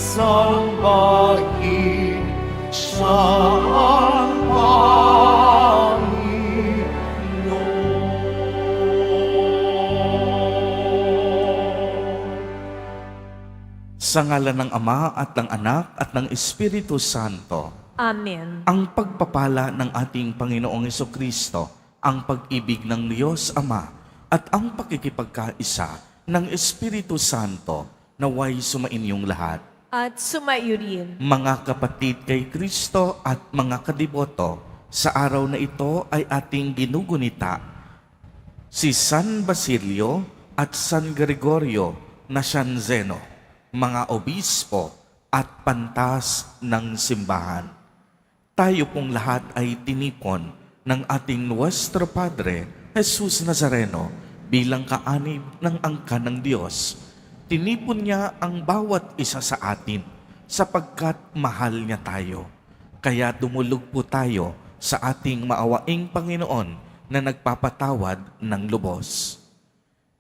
sambahin sa Sa ngalan ng Ama at ng Anak at ng Espiritu Santo. Amen. Ang pagpapala ng ating Panginoong Hesukristo, ang pag-ibig ng Diyos Ama, at ang pakikipagkaisa ng Espiritu Santo naway sumainyong lahat. At sumayo rin. Mga kapatid kay Kristo at mga kadiboto, sa araw na ito ay ating ginugunita si San Basilio at San Gregorio Nacianceno, mga obispo at pantas ng simbahan. Tayo pong lahat ay tinipon ng ating Nuestro Padre, Jesus Nazareno, bilang kaanib ng angkan ng Diyos. Tinipon niya ang bawat isa sa atin sapagkat mahal niya tayo. Kaya dumulog po tayo sa ating maawaing Panginoon na nagpapatawad ng lubos.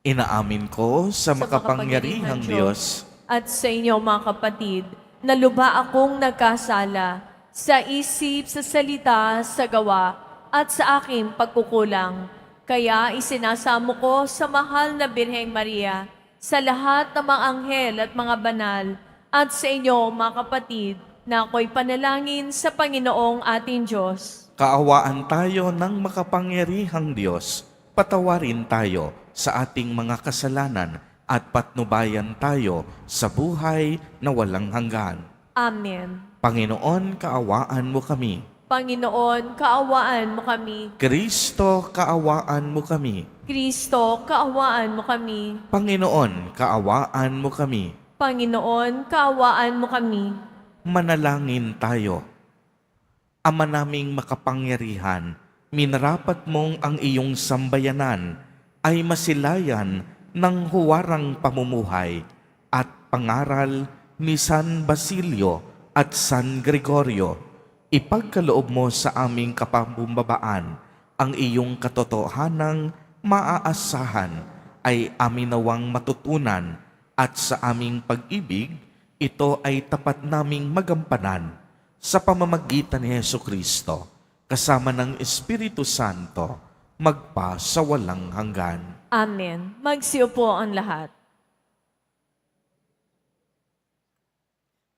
Inaamin ko sa makapangyarihang Diyos at sa inyo mga kapatid, na luba akong nagkasala sa isip, sa salita, sa gawa, at sa aking pagkukulang. Kaya isinasamo ko sa mahal na Birheng Maria, sa lahat ng mga anghel at mga banal, at sa inyo mga kapatid, na ako'y panalangin sa Panginoong ating Diyos. Kaawaan tayo ng makapangyarihang Diyos, patawarin tayo sa ating mga kasalanan, at patnubayan tayo sa buhay na walang hanggan. Amen. Panginoon, kaawaan mo kami. Panginoon, kaawaan mo kami. Kristo, kaawaan mo kami. Kristo, kaawaan mo kami. Panginoon, kaawaan mo kami. Panginoon, kaawaan mo kami. Manalangin tayo. Ama naming makapangyarihan, minarapat mong ang iyong sambayanan ay masilayan ng huwarang pamumuhay at pangaral ni San Basilio at San Gregorio. Ipagkaloob mo sa aming kapambumbabaan ang iyong katotohanang maaasahan ay amin nawang matutunan, at sa aming pag-ibig ito ay tapat naming magampanan sa pamamagitan ni Hesukristo kasama ng Espiritu Santo magpa sa walang hanggan. Amen. Magsiupo ang lahat.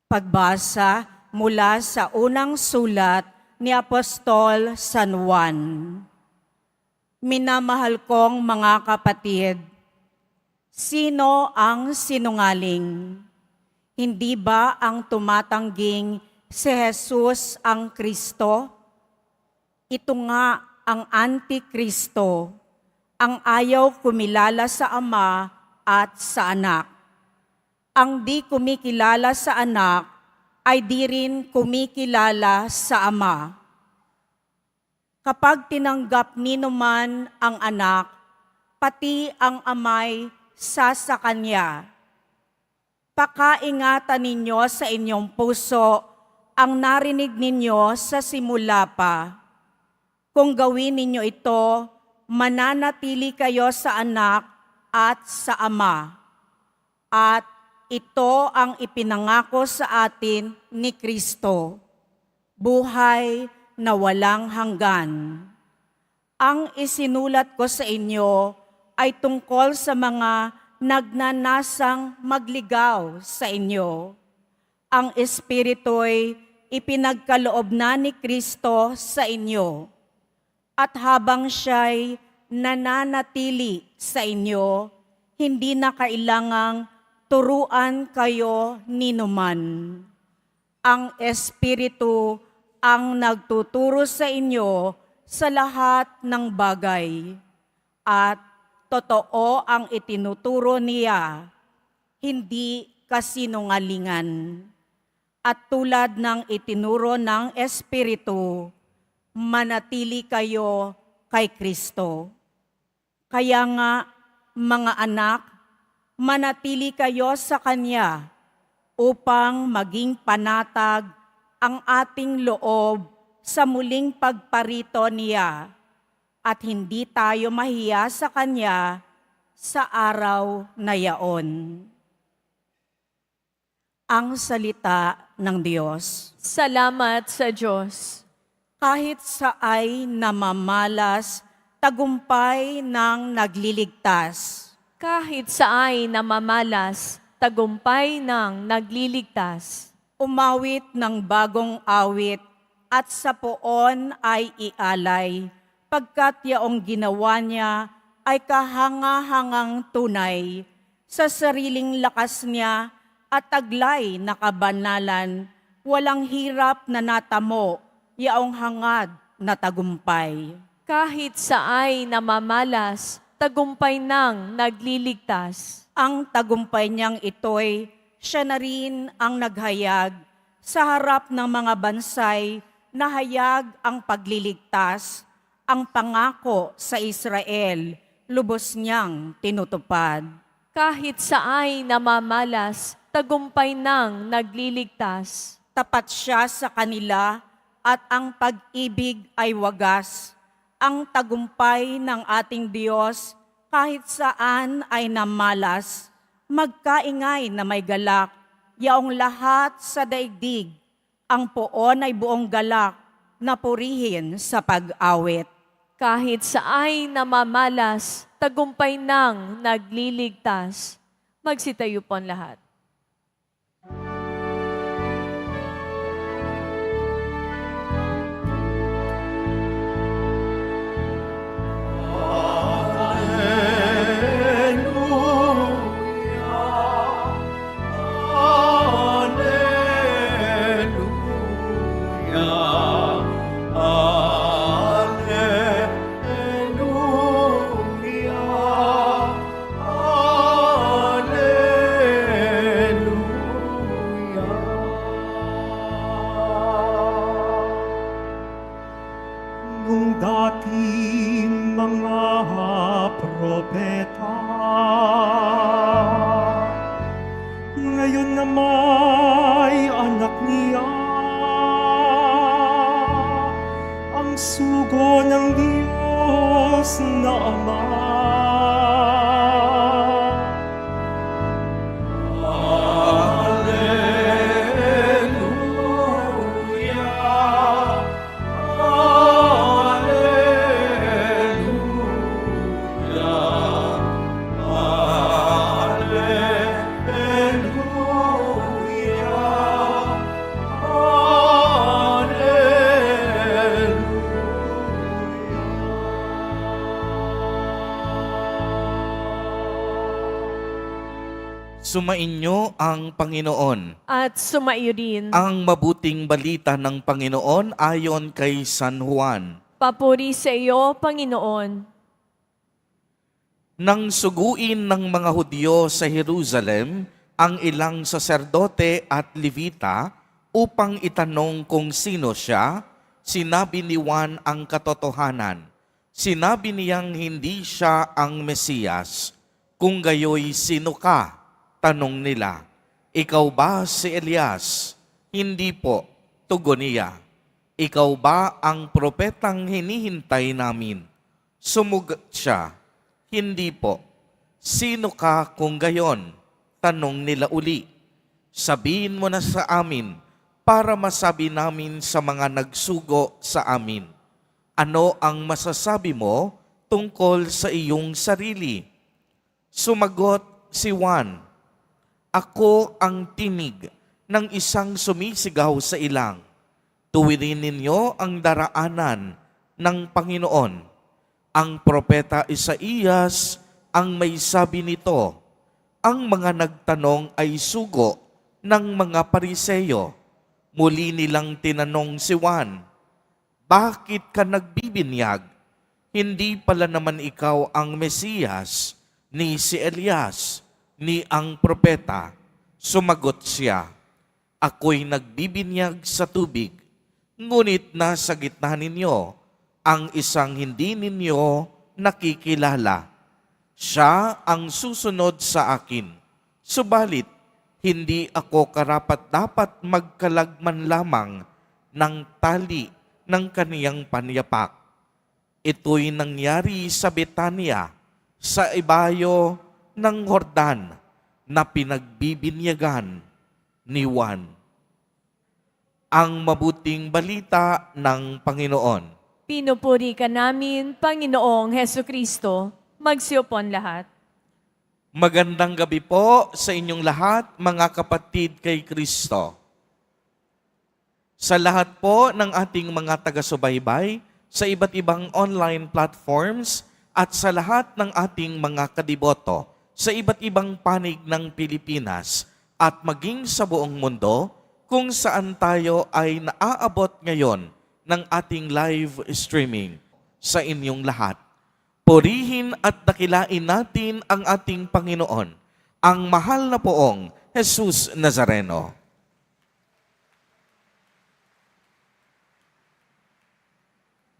Pagbasa mula sa unang sulat ni Apostol San Juan. Minamahal kong mga kapatid, sino ang sinungaling? Hindi ba ang tumatangging si Jesus ang Kristo? Ito nga ang Antikristo, ang ayaw kumilala sa Ama at sa Anak. Ang di kumikilala sa Anak ay di rin kumikilala sa Ama. Kapag tinanggap ninuman ang Anak, pati ang Ama'y sa Kanya. Pakaingatan ninyo sa inyong puso ang narinig ninyo sa simula pa. Kung gawin ninyo ito, mananatili kayo sa Anak at sa Ama. At ito ang ipinangako sa atin ni Kristo, buhay na walang hanggan. Ang isinulat ko sa inyo ay tungkol sa mga nagnanasang magligaw sa inyo. Ang Espiritu'y ipinagkaloob na ni Kristo sa inyo. At habang siya'y nananatili sa inyo, hindi na kailangang turuan kayo ninuman. Ang Espiritu ang nagtuturo sa inyo sa lahat ng bagay. At totoo ang itinuturo niya, hindi kasinungalingan. At tulad ng itinuro ng Espiritu, manatili kayo kay Kristo. Kaya nga, mga anak, manatili kayo sa Kanya upang maging panatag ang ating loob sa muling pagparito niya at hindi tayo mahiya sa Kanya sa araw na yaon. ang salita ng Diyos. Salamat sa Diyos. Kahit sa ay namamalas, tagumpay ng nagliligtas. Kahit sa ay namamalas, tagumpay ng nagliligtas. Umawit ng bagong awit at sa poon ay ialay, pagkat yaong ginawa niya ay kahanga-hangang tunay, sa sariling lakas niya at taglay na kabanalan, walang hirap na natamo, yaong hangad na tagumpay. Kahit sa ay namamalas, tagumpay ng nagliligtas. Ang tagumpay niyang ito'y siya na rin ang naghayag sa harap ng mga bansay, nahayag ang pagliligtas, ang pangako sa Israel, lubos niyang tinutupad. Kahit sa ay namamalas, tagumpay ng nagliligtas. Tapat siya sa kanila at ang pag-ibig ay wagas. Ang tagumpay ng ating Diyos kahit saan ay namalas, magkaingay na may galak, yaong lahat sa daigdig, ang poon ay buong galak na purihin sa pag-awit. Kahit sa ay namamalas, tagumpay ng nagliligtas. Magsitayo po ang lahat. Nung dating mga propeta, ngayon na may anak niya, ang sugo ng Diyos na Ama. Sumainyo ang Panginoon. At sumaiyo din. Ang mabuting balita ng Panginoon ayon kay San Juan. Papuri sa iyo, Panginoon. Nang suguin ng mga Hudyo sa Jerusalem ang ilang saserdote at Levita upang itanong kung sino siya, sinabi ni Juan ang katotohanan. Sinabi niyang hindi siya ang Mesiyas. Kung gayoy, sino ka? Tanong nila. Ikaw ba si Elias? Hindi po, tugon niya. Ikaw ba ang propetang hinihintay namin? Sumugot siya. Hindi po. Sino ka kung gayon? Tanong nila uli. Sabihin mo na sa amin para masabi namin sa mga nagsugo sa amin. Ano ang masasabi mo tungkol sa iyong sarili? Sumagot si Juan. Ako ang tinig ng isang sumisigaw sa ilang. Tuwirin ninyo ang daraanan ng Panginoon. Ang propeta Isaías ang may sabi nito. Ang mga nagtanong ay sugo ng mga Pariseyo. Muli nilang tinanong si Juan, bakit ka nagbibinyag? Hindi pala naman ikaw ang Mesiyas, ni si Elias, ni ang propeta. Sumagot siya, ako'y nagbibinyag sa tubig, ngunit nasa gitna ninyo ang isang hindi ninyo nakikilala. Siya ang susunod sa akin, subalit hindi ako karapat-dapat magkalagman lamang ng tali ng kaniyang panyapak. Ito'y nangyari sa Betania, sa ibayo ng Jordan, na pinagbibinyagan ni Juan. Ang mabuting balita ng Panginoon. Pinupuri ka namin, Panginoong Heso Kristo. Magsiupon lahat. Magandang gabi po sa inyong lahat, mga kapatid kay Kristo. Sa lahat po ng ating mga taga-subaybay, sa iba't ibang online platforms, at sa lahat ng ating mga kadiboto, sa iba't ibang panig ng Pilipinas, at maging sa buong mundo, kung saan tayo ay naaabot ngayon ng ating live streaming sa inyong lahat. Purihin at dakilain natin ang ating Panginoon, ang mahal na poong Jesus Nazareno.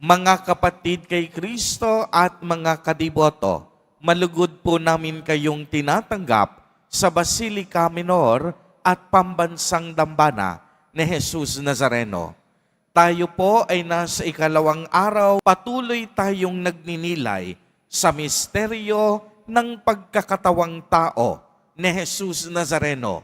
Mga kapatid kay Kristo at mga kadiboto, malugod po namin kayong tinatanggap sa Basilica Minor at Pambansang Dambana ni Jesus Nazareno. Tayo po ay nasa ikalawang araw, patuloy tayong nagninilay sa misteryo ng pagkakatawang tao ni Jesus Nazareno,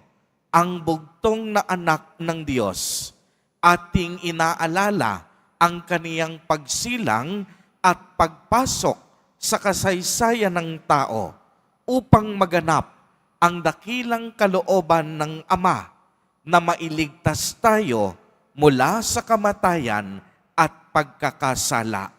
ang bugtong na anak ng Diyos. Ating inaalala ang kaniyang pagsilang at pagpasok sa kasaysayan ng tao upang maganap ang dakilang kalooban ng Ama na mailigtas tayo mula sa kamatayan at pagkakasala.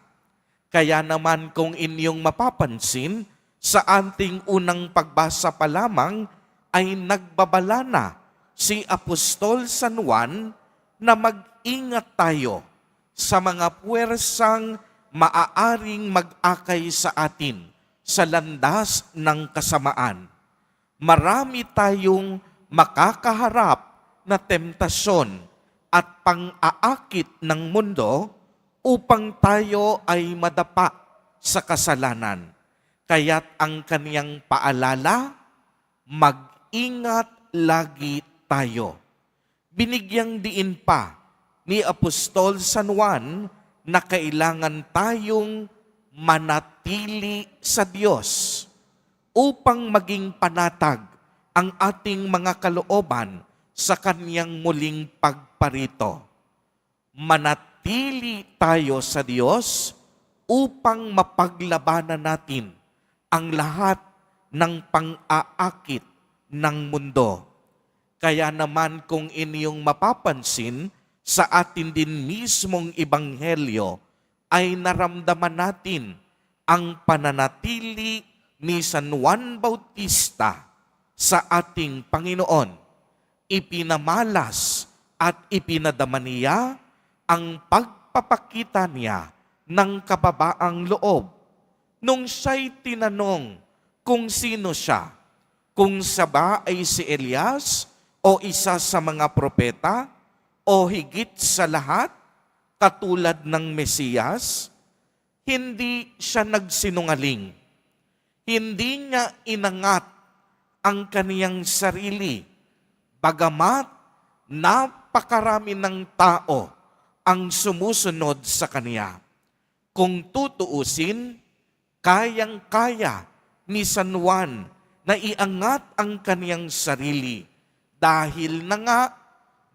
Kaya naman kung inyong mapapansin, sa ating unang pagbasa pa lamang ay nagbabala na si Apostol San Juan na mag-ingat tayo sa mga puwersang maaaring mag-akay sa atin sa landas ng kasamaan. Marami tayong makakaharap na temptasyon at pang-aakit ng mundo upang tayo ay madapa sa kasalanan. Kaya't ang kaniyang paalala, mag-ingat lagi tayo. Binigyang diin pa ni Apostol San Juan na kailangan tayong manatili sa Diyos upang maging panatag ang ating mga kalooban sa kaniyang muling pagparito. Manatili tayo sa Diyos upang mapaglabanan natin ang lahat ng pang-aakit ng mundo. Kaya naman kung inyong mapapansin, sa atin din mismong ebanghelyo ay naramdaman natin ang pananatili ni San Juan Bautista sa ating Panginoon. Ipinamalas at ipinadama niya ang pagpapakita niya ng kababaang loob nung siya'y tinanong kung sino siya, kung siya ba ay si Elias o isa sa mga propeta o higit sa lahat, katulad ng Mesiyas. Hindi siya nagsinungaling. Hindi niya inangat ang kaniyang sarili, bagamat napakarami ng tao ang sumusunod sa kaniya. Kung tutuusin, kayang-kaya ni San Juan na iangat ang kaniyang sarili dahil na nga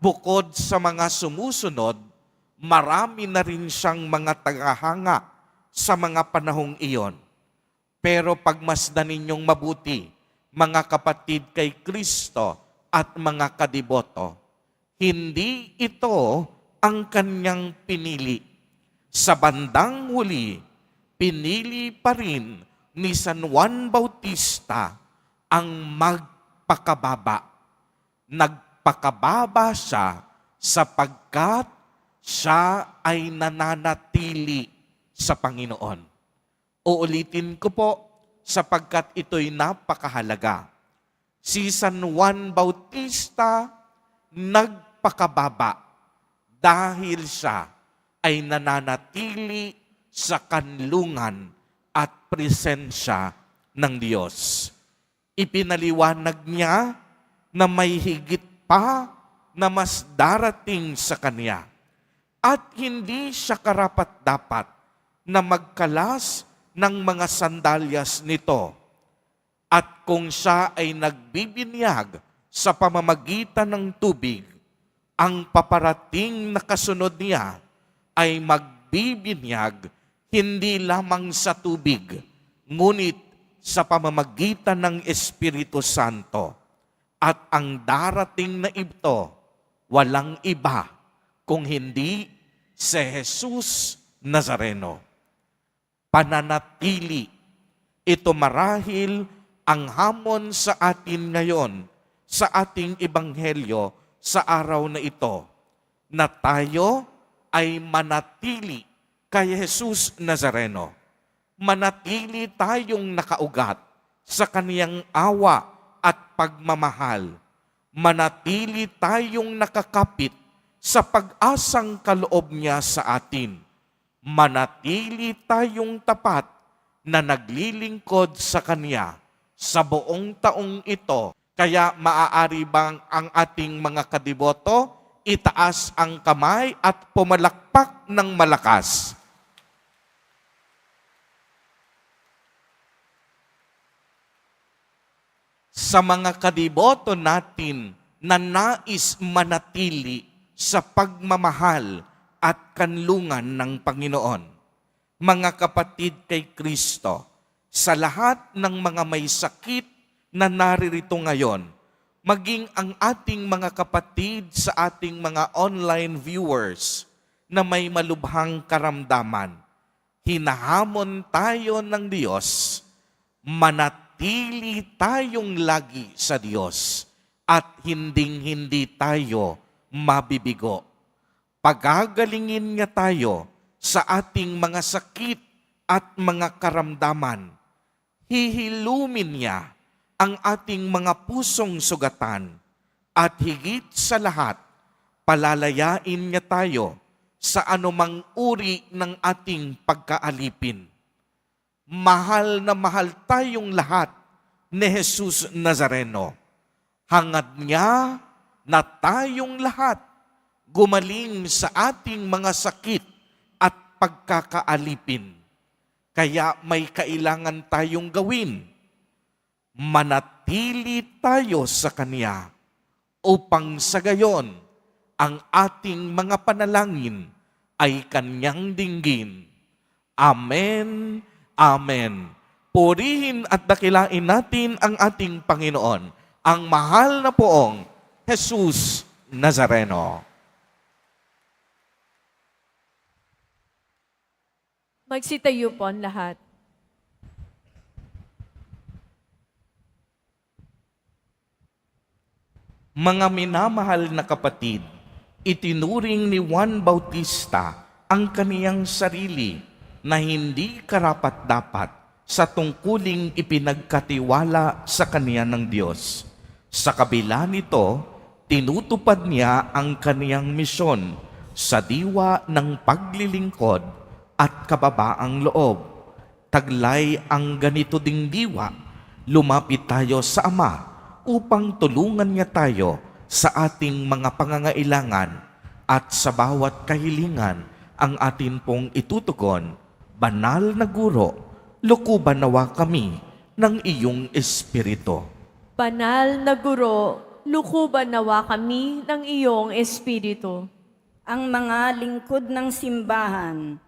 bukod sa mga sumusunod, marami na rin siyang mga tagahanga sa mga panahong iyon. Pero pagmasdan ninyong mabuti, mga kapatid kay Kristo at mga kadiboto, hindi ito ang kanyang pinili. Sa bandang huli, pinili pa rin ni San Juan Bautista ang magpakababa. Nagpakababa siya sapagkat siya ay nananatili sa Panginoon. Uulitin ko po sapagkat ito'y napakahalaga. Si San Juan Bautista nagpakababa dahil siya ay nananatili sa kanlungan at presensya ng Diyos. Ipinaliwanag niya na may higit pa na mas darating sa Kanya at hindi siya karapat-dapat na magkalas ng mga sandalyas nito. At kung siya ay nagbibinyag sa pamamagitan ng tubig, ang paparating na kasunod niya ay magbibinyag hindi lamang sa tubig, ngunit sa pamamagitan ng Espiritu Santo. At ang darating na ito, walang iba kung hindi si Jesus Nazareno. Pananatili. Ito marahil ang hamon sa atin ngayon, sa ating ebanghelyo sa araw na ito, na tayo ay manatili kay Jesus Nazareno. Manatili tayong nakaugat sa kaniyang awa at pagmamahal. Manatili tayong nakakapit sa pag-asang kaloob niya sa atin. Manatili tayong tapat na naglilingkod sa Kanya sa buong taong ito. Kaya maaari bang ang ating mga kadiboto itaas ang kamay at pumalakpak ng malakas? Sa mga kadiboto natin na nais manatili sa pagmamahal at kanlungan ng Panginoon. Mga kapatid kay Kristo, sa lahat ng mga may sakit na naririto ngayon, maging ang ating mga kapatid sa ating mga online viewers na may malubhang karamdaman, hinahamon tayo ng Diyos, manatili tayong lagi sa Diyos at hindi tayo mabibigo. Pagagalingin niya tayo sa ating mga sakit at mga karamdaman. Hihilumin niya ang ating mga pusong sugatan at higit sa lahat, palalayain niya tayo sa anumang uri ng ating pagkaalipin. Mahal na mahal tayong lahat ni Jesus Nazareno. Hangad niya na tayong lahat gumaling sa ating mga sakit at pagkakaalipin. Kaya may kailangan tayong gawin. Manatili tayo sa Kanya upang sa gayon ang ating mga panalangin ay Kanyang dinggin. Amen. Amen. Purihin at dakilain natin ang ating Panginoon, ang mahal na poong Jesus Nazareno. Magsitayo po ang lahat. Mga minamahal na kapatid, itinuring ni Juan Bautista ang kaniyang sarili na hindi karapat-dapat sa tungkuling ipinagkatiwala sa kaniya ng Diyos. Sa kabila nito, tinutupad niya ang kaniyang misyon sa diwa ng paglilingkod at kababaang loob. Taglay ang ganito ding diwa, lumapit tayo sa Ama upang tulungan niya tayo sa ating mga pangangailangan at sa bawat kahilingan ang atin pong itutugon. Banal na Guro, lukuban nawa kami ng iyong Espiritu. Banal na Guro, lukuban nawa kami ng iyong Espiritu. Ang mga lingkod ng simbahan,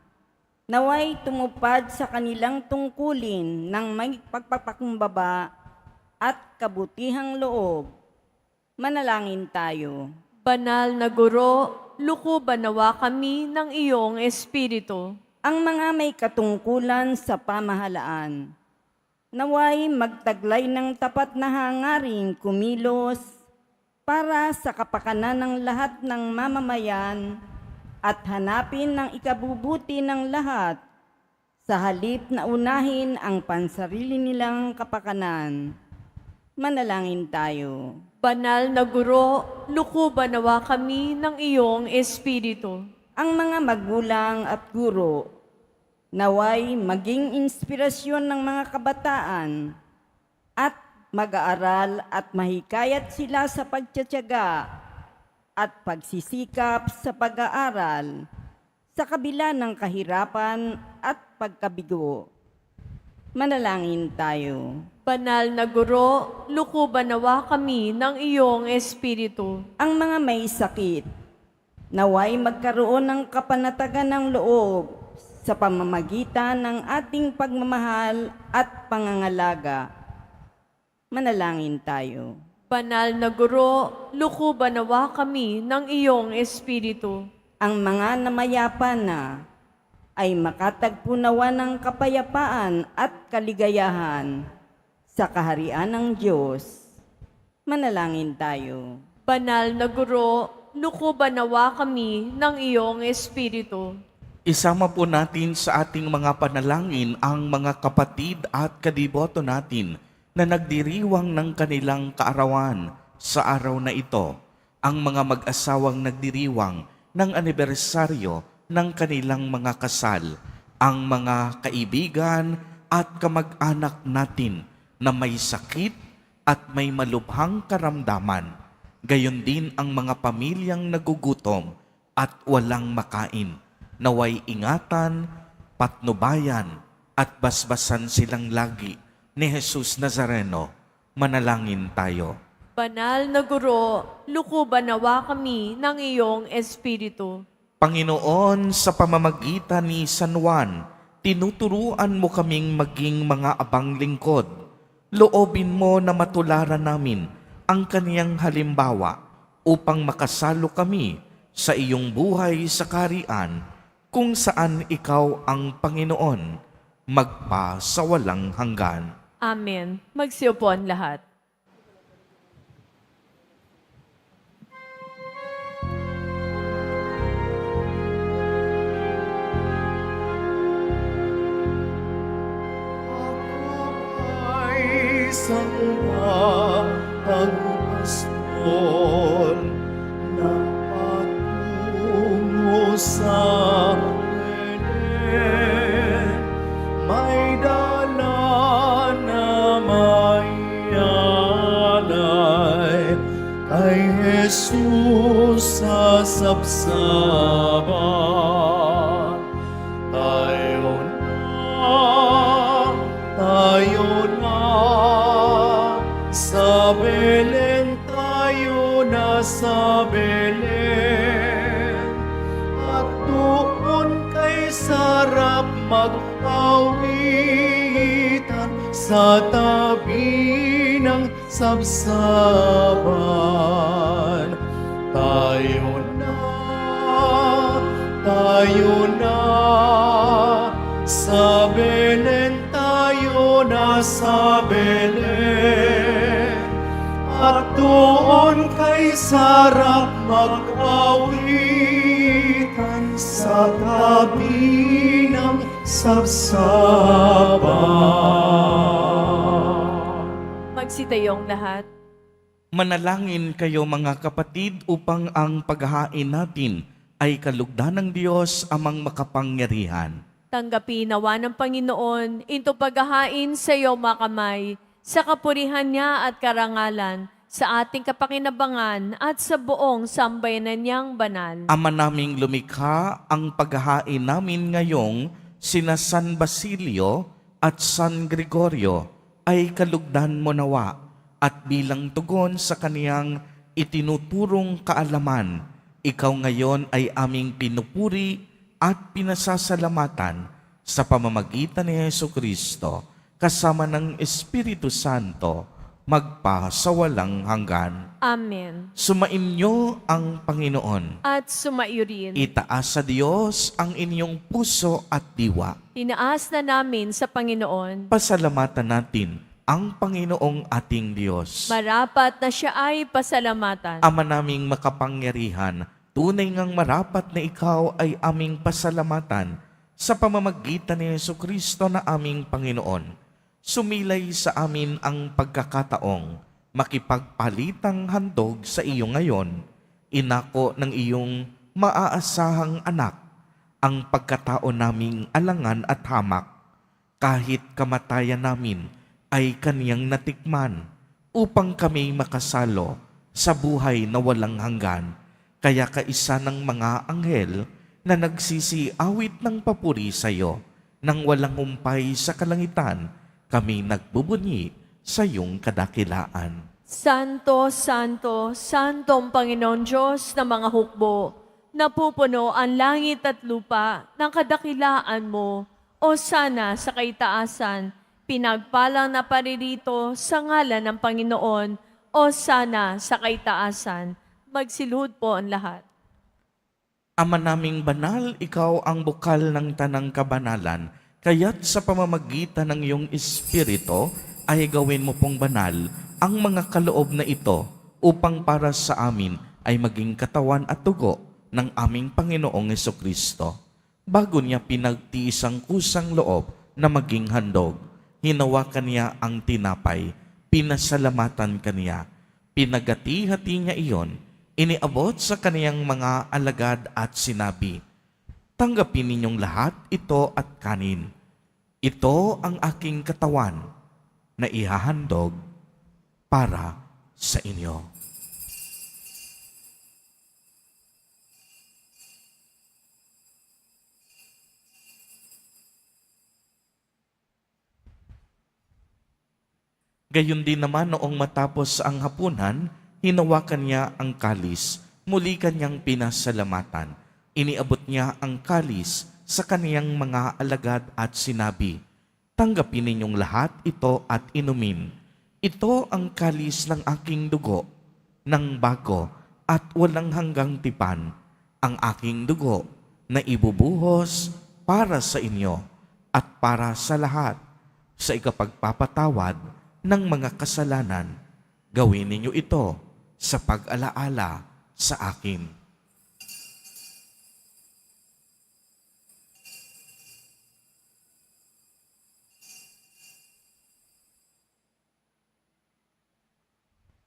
naway tumupad sa kanilang tungkulin ng may pagpapakumbaba at kabutihang loob. Manalangin tayo. Banal na Guro, lukuban nawa kami ng iyong Espiritu. Ang mga may katungkulan sa pamahalaan, naway magtaglay ng tapat na hangaring kumilos para sa kapakanan ng lahat ng mamamayan at hanapin ng ikabubuti ng lahat sa halip na unahin ang pansarili nilang kapakanan. Manalangin tayo. Banal na Guro, lukuban nawa kami ng iyong Espiritu. Ang mga magulang at guro, naway maging inspirasyon ng mga kabataan at mag-aaral at mahikayat sila sa pagtiyatiyaga at pagsisikap sa pag-aaral sa kabila ng kahirapan at pagkabigo. Manalangin tayo. Banal na Guro, lukuban nawa kami ng iyong Espiritu. Ang mga may sakit, naway magkaroon ng kapanatagan ng loob sa pamamagitan ng ating pagmamahal at pangangalaga. Manalangin tayo. Banal na Guro, lukuban nawa kami ng iyong Espiritu. Ang mga namayapa na ay makatagpo nawa ng kapayapaan at kaligayahan sa kaharian ng Diyos. Manalangin tayo. Banal na Guro, lukuban nawa kami ng iyong Espiritu. Isama po natin sa ating mga panalangin ang mga kapatid at kadiboto natin na nagdiriwang ng kanilang kaarawan sa araw na ito. Ang mga mag-asawang nagdiriwang ng anibersaryo ng kanilang mga kasal, ang mga kaibigan at kamag-anak natin na may sakit at may malubhang karamdaman. Gayon din ang mga pamilyang nagugutom at walang makain. Naway ingatan, patnubayan at basbasan silang lagi ni Jesus Nazareno. Manalangin tayo. Banal na Guro, lukuban nawa kami ng iyong Espiritu. Panginoon, sa pamamagitan ni San Juan, tinuturuan mo kaming maging mga abang lingkod. Loobin mo na matularan namin ang kaniyang halimbawa upang makasalo kami sa iyong buhay sa kaharian kung saan ikaw ang Panginoon, magpa sa walang hanggan. Amen. Magsiupo ang lahat. Ay sangka pagpastol na patungo sa Belen. May dala na may alay kay Jesus sa sabsaban. Tayo na, sa Belen, tayo na sa Belen. At doon kay sarap mag-awitan sa tabi ng sabsaban. Tayo na, sa Belen, tayo na sa Belen. At doon kay sarap mag-awitan sa tabi ng sabsaban. Magsitayong lahat. Manalangin kayo mga kapatid upang ang paghahain natin ay kalugdan ng Diyos amang makapangyarihan. Tanggapin nawa ng Panginoon into paghahain sa iyo makamay, sa kapurihan niya at karangalan, sa ating kapakinabangan at sa buong sambayanan niyang banal. Ama naming lumikha, ang paghahain namin ngayong sina San Basilio at San Gregorio ay kalugdan mo nawa at bilang tugon sa kaniyang itinuturong kaalaman, ikaw ngayon ay aming pinupuri at pinasasalamatan sa pamamagitan ni Jesucristo kasama ng Espiritu Santo magpa sa walang hanggan. Amen. Sumainyo ang Panginoon. At sumaiyo rin. Itaas sa Diyos ang inyong puso at diwa. Tinaas na namin sa Panginoon. Pasalamatan natin ang Panginoong ating Diyos. Marapat na siya ay pasalamatan. Ama naming makapangyarihan, tunay ngang marapat na ikaw ay aming pasalamatan sa pamamagitan ni Jesucristo na aming Panginoon. Sumilay sa amin ang pagkakataong makipagpalitang handog sa iyo ngayon, inako ng iyong maaasahang anak, ang pagkatao naming alangan at hamak, kahit kamatayan namin ay kaniyang natikman, upang kami makasalo sa buhay na walang hanggan. Kaya kaisa ng mga anghel na nagsisiawit ng papuri sa iyo, nang walang humpay sa kalangitan, kami nagbubunyi sa iyong kadakilaan. Santo, Santo, Santong Panginoon Diyos ng mga hukbo, napupuno ang langit at lupa ng kadakilaan mo, o sana sa kaitaasan, pinagpalang na paririto sa ngalan ng Panginoon, o sana sa kaitaasan. Magsilhod po ang lahat. Ama naming banal, ikaw ang bukal ng tanang kabanalan, kaya't sa pamamagitan ng iyong Espiritu ay gawin mo pong banal ang mga kaloob na ito upang para sa amin ay maging katawan at dugo ng aming Panginoong Hesukristo. Bago niya pinagtiis ang kusang loob na maging handog, hinawakan niya ang tinapay, pinasalamatan kaniya, pinagati-hati niya iyon, iniabot sa kaniyang mga alagad at sinabi, "Tanggapin ninyong lahat ito at kanin. Ito ang aking katawan na ihahandog para sa inyo." Gayon din naman noong matapos ang hapunan, hinawakan niya ang kalis, muli kanyang pinasalamatan. Iniabot niya ang kalis sa kaniyang mga alagad at sinabi, "Tanggapin ninyong lahat ito at inumin. Ito ang kalis ng aking dugo, ng bago at walang hanggang tipan, ang aking dugo na ibubuhos para sa inyo at para sa lahat sa ikapagpapatawad ng mga kasalanan. Gawin ninyo ito sa pag-alaala sa akin."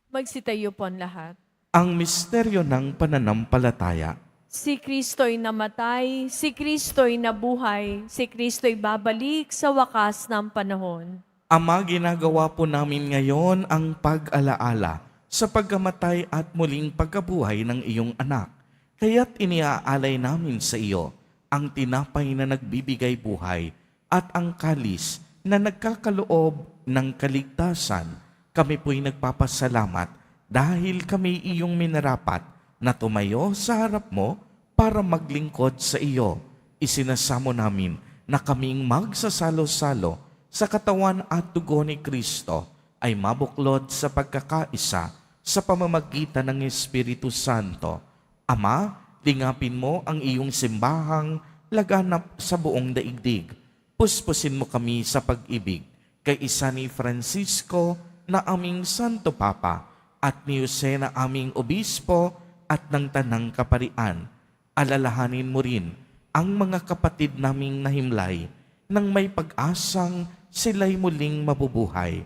Magsitayo po ang lahat. Ang misteryo ng pananampalataya. Si Kristo'y namatay, si Kristo'y nabuhay, si Kristo'y babalik sa wakas ng panahon. Ama, ginagawa po namin ngayon ang pag-alaala sa pagkamatay at muling pagkabuhay ng iyong anak. Kaya't iniaalay namin sa iyo ang tinapay na nagbibigay buhay at ang kalis na nagkakaloob ng kaligtasan. Kami po'y nagpapasalamat dahil kami iyong minarapat na tumayo sa harap mo para maglingkod sa iyo. Isinasamo namin na kaming magsasalo-salo sa katawan at dugo ni Kristo ay mabuklod sa pagkakaisa sa pamamagitan ng Espiritu Santo. Ama, lingapin mo ang iyong simbahang laganap sa buong daigdig. Puspusin mo kami sa pag-ibig kay isa ni Francisco na aming Santo Papa at ni Jose na aming Obispo at ng Tanang Kaparian. Alalahanin mo rin ang mga kapatid naming nahimlay nang may pag-asang sila'y muling mabubuhay.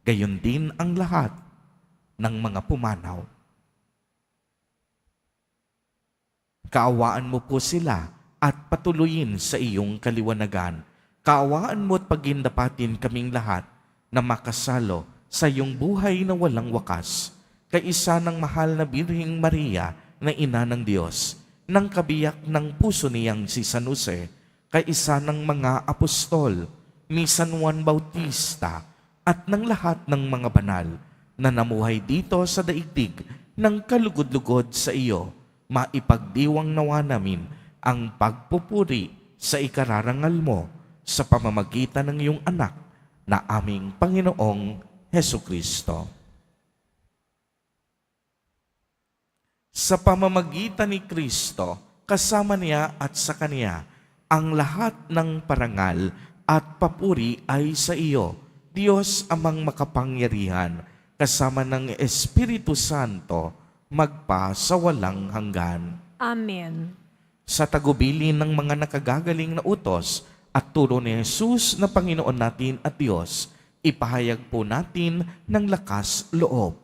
Gayon din ang lahat ng mga pumanaw. Kaawaan mo po sila at patuloyin sa iyong kaliwanagan. Kaawaan mo at pagindapatin kaming lahat na makasalo sa iyong buhay na walang wakas, kaisa ng mahal na Birheng Maria na Ina ng Diyos, ng kabiyak ng puso niyang si San Jose, kaisa ng mga apostol, ni San Juan Bautista, at ng lahat ng mga banal na namuhay dito sa daigdig ng kalugod-lugod sa iyo, maipagdiwang nawa namin ang pagpupuri sa ikararangal mo sa pamamagitan ng iyong anak na aming Panginoong Hesukristo. Sa pamamagitan ni Kristo, kasama niya at sa Kanya, ang lahat ng parangal at papuri ay sa iyo, Diyos amang makapangyarihan, kasama ng Espiritu Santo, magpa sa walang hanggan. Amen. Sa tagubilin ng mga nakagagaling na utos at turo ni Jesus na Panginoon natin at Diyos, ipahayag po natin ng lakas loob.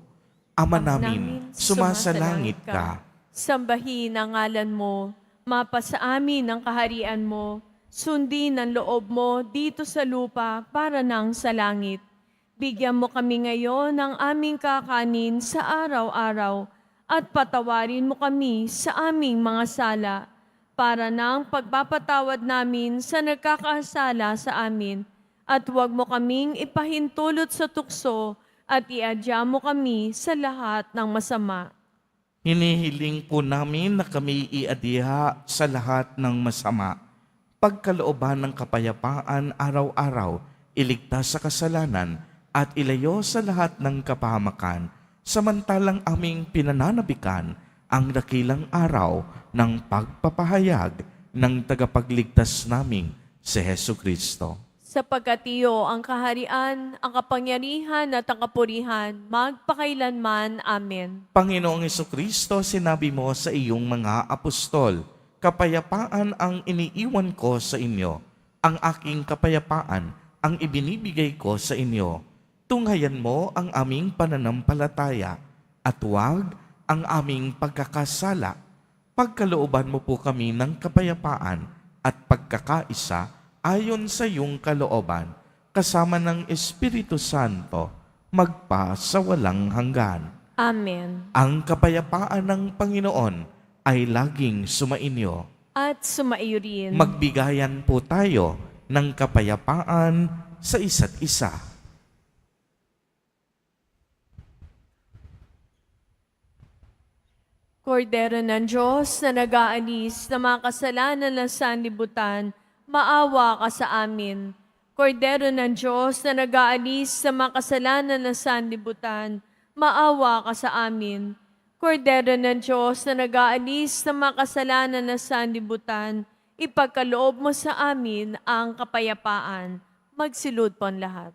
Ama namin, sumasalangit ka. Sambahin ang ngalan mo, mapasa amin ang kaharian mo, sundin ang loob mo dito sa lupa para nang sa langit. Bigyan mo kami ngayon ng aming kakanin sa araw-araw at patawarin mo kami sa aming mga sala para nang pagpapatawad namin sa nagkakasala sa amin at huwag mo kaming ipahintulot sa tukso at iadya mo kami sa lahat ng masama. Hinihiling po namin na kami iadiha sa lahat ng masama. Pagkalooban ng kapayapaan araw-araw, iligtas sa kasalanan at ilayo sa lahat ng kapahamakan, samantalang aming pinananabikan ang dakilang araw ng pagpapahayag ng tagapagligtas naming si Hesu Kristo. Sapagkat iyo ang kaharian, ang kapangyarihan at ang kapurihan, magpakailanman. Amen. Panginoong Kristo, sinabi mo sa iyong mga apostol, kapayapaan ang iniiwan ko sa inyo, ang aking kapayapaan ang ibinibigay ko sa inyo. Tunghayan mo ang aming pananampalataya at huwag ang aming pagkakasala. Pagkalooban mo po kami ng kapayapaan at pagkakaisa ayon sa iyong kalooban, kasama ng Espiritu Santo, magpa sa walang hanggan. Amen. Ang kapayapaan ng Panginoon ay laging sumainyo. At sumaiyo rin. Magbigayan po tayo ng kapayapaan sa isa't isa. Kordero ng Diyos na nag-aalis na mga kasalanan ng sanlibutan, maawa ka sa amin. Kordero ng Diyos na nag-aalis sa mga kasalanan ng sanlibutan, maawa ka sa amin. Kordero ng Diyos na nag-aalis sa mga kasalanan ng sanlibutan, ipagkaloob mo sa amin ang kapayapaan. Magsilud po ang lahat.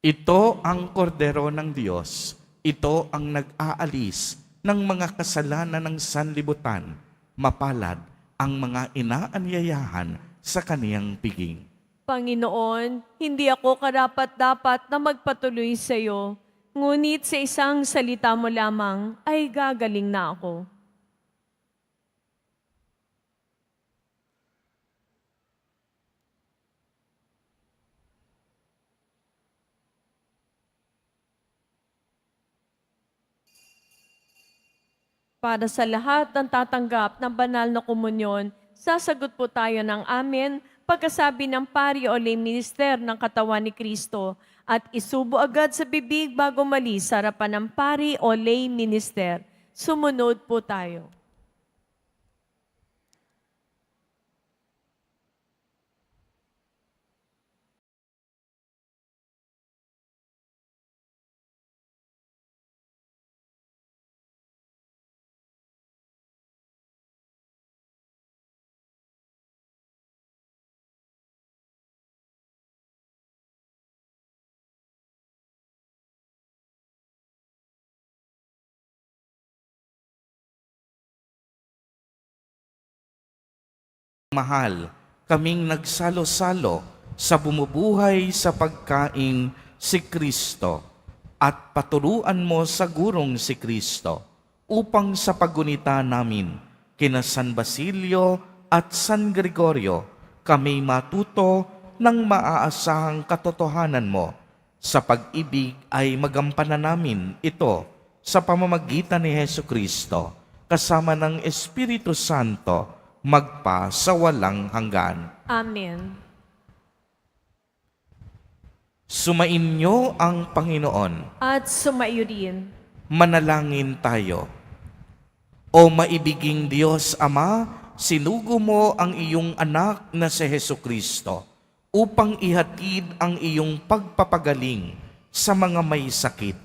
Ito ang kordero ng Diyos. Ito ang nag-aalis ng mga kasalanan ng sanlibutan. Mapalad ang mga inaanyayahan sa kaniyang piging. Panginoon, hindi ako karapat-dapat na magpatuloy sa iyo, ngunit sa isang salita mo lamang ay gagaling na ako. Para sa lahat ng tatanggap ng banal na komunyon, sasagot po tayo ng amen pagkasabi ng pari o lay minister ng katawan ni Kristo at isubo agad sa bibig bago malis sa harapan ng pari o lay minister. Sumunod po tayo. Mahal, kaming nagsalo-salo sa bumubuhay sa pagkaing si Kristo at paturuan mo sa gurong si Kristo upang sa pagunita namin kina San Basilio at San Gregorio kami matuto ng maaasahang katotohanan mo. Sa pag-ibig ay magampanan namin ito sa pamamagitan ni Hesu Kristo kasama ng Espiritu Santo magpa sa walang hanggan. Amen. Sumainyo ang Panginoon. At sumaiyo rin. Manalangin tayo. O maibiging Diyos Ama, sinugo mo ang iyong anak na si Hesu Kristo upang ihatid ang iyong pagpapagaling sa mga may sakit.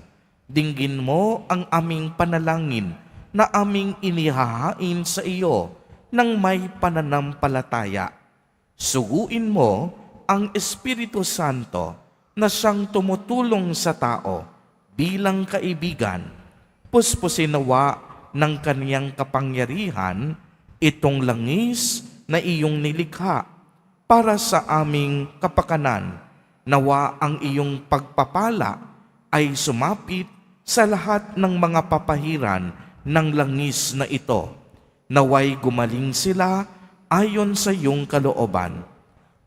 Dinggin mo ang aming panalangin na aming inihahain sa iyo ng may pananampalataya. Suguin mo ang Espiritu Santo na siyang tumutulong sa tao bilang kaibigan. Puspusin nawa ng kaniyang kapangyarihan itong langis na iyong nilikha para sa aming kapakanan. Nawa ang iyong pagpapala ay sumapit sa lahat ng mga papahiran ng langis na ito. Naway gumaling sila ayon sa iyong kalooban.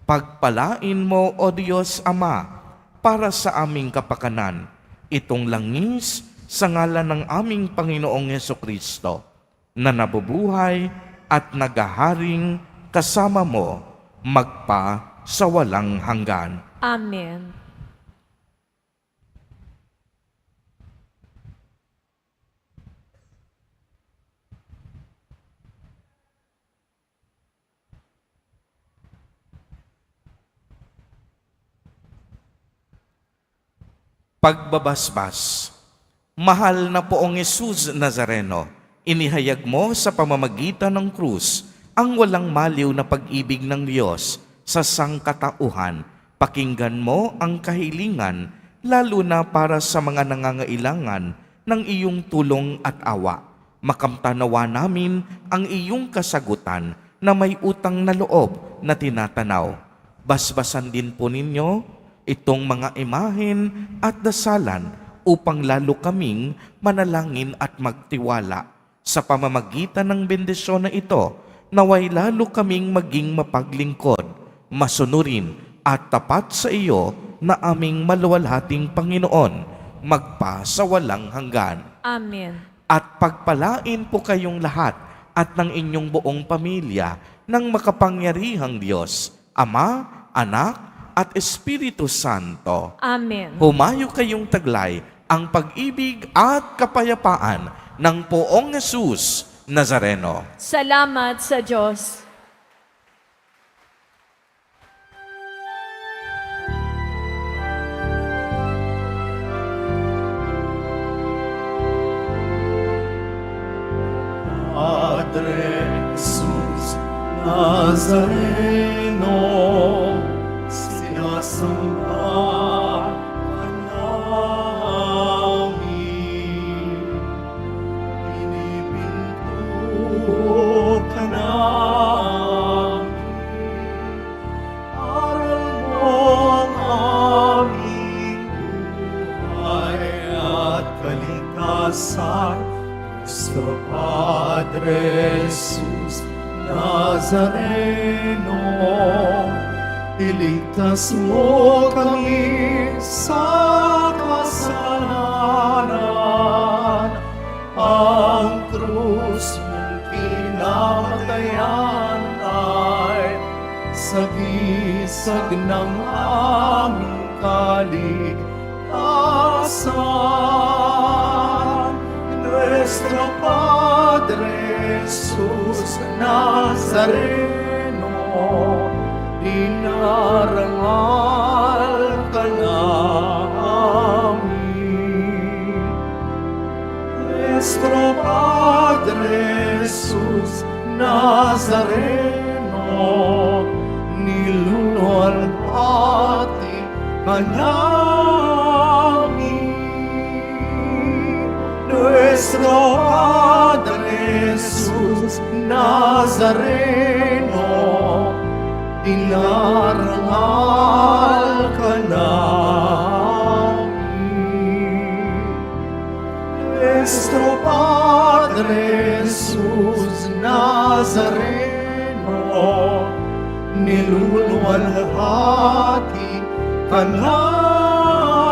Pagpalain mo, O Diyos Ama, para sa aming kapakanan, itong langis sa ngalan ng aming Panginoong Hesukristo, na nabubuhay at nagaharing kasama mo magpa sa walang hanggan. Amen. Pagbabasbas. Mahal na poong Jesus Nazareno, inihayag mo sa pamamagitan ng krus ang walang maliw na pag-ibig ng Diyos sa sangkatauhan. Pakinggan mo ang kahilingan, lalo na para sa mga nangangailangan ng iyong tulong at awa. Makamtanawa namin ang iyong kasagutan na may utang na loob na tinatanaw. Basbasan din po ninyo itong mga imahen at dasalan upang lalo kaming manalangin at magtiwala. Sa pamamagitan ng bendisyon na ito, naway lalo kaming maging mapaglingkod, masunurin at tapat sa iyo na aming maluwalhating Panginoon, magpa sa walang hanggan. Amen. At pagpalain po kayong lahat at ng inyong buong pamilya ng makapangyarihang Diyos, Ama, Anak, at Espiritu Santo. Amen. Humayo kayong taglay ang pag-ibig at kapayapaan ng poong Jesus Nazareno. Salamat sa Diyos. Padre Jesus Nazareno, sinasamba ka namin, pinipinto ka namin, aral mo ang aming buhay at kaligtasan. Nuestro Padre Jesus Nazareno, iligtas mo kami sa kasalanan. Ang krus mong kinamatayan ay sagisag ng aming kaligtasan. Nuestro Padre Jesus Nazareno, dinarangal ka namin. Nuestro Padre Jesus Nazareno, niluluwalhati ka namin. Nuestro Padre Jesus Nazareno, dinarangal ka namin. Nuestro Padre Jesus Nazareno, niluluwalhati ka namin.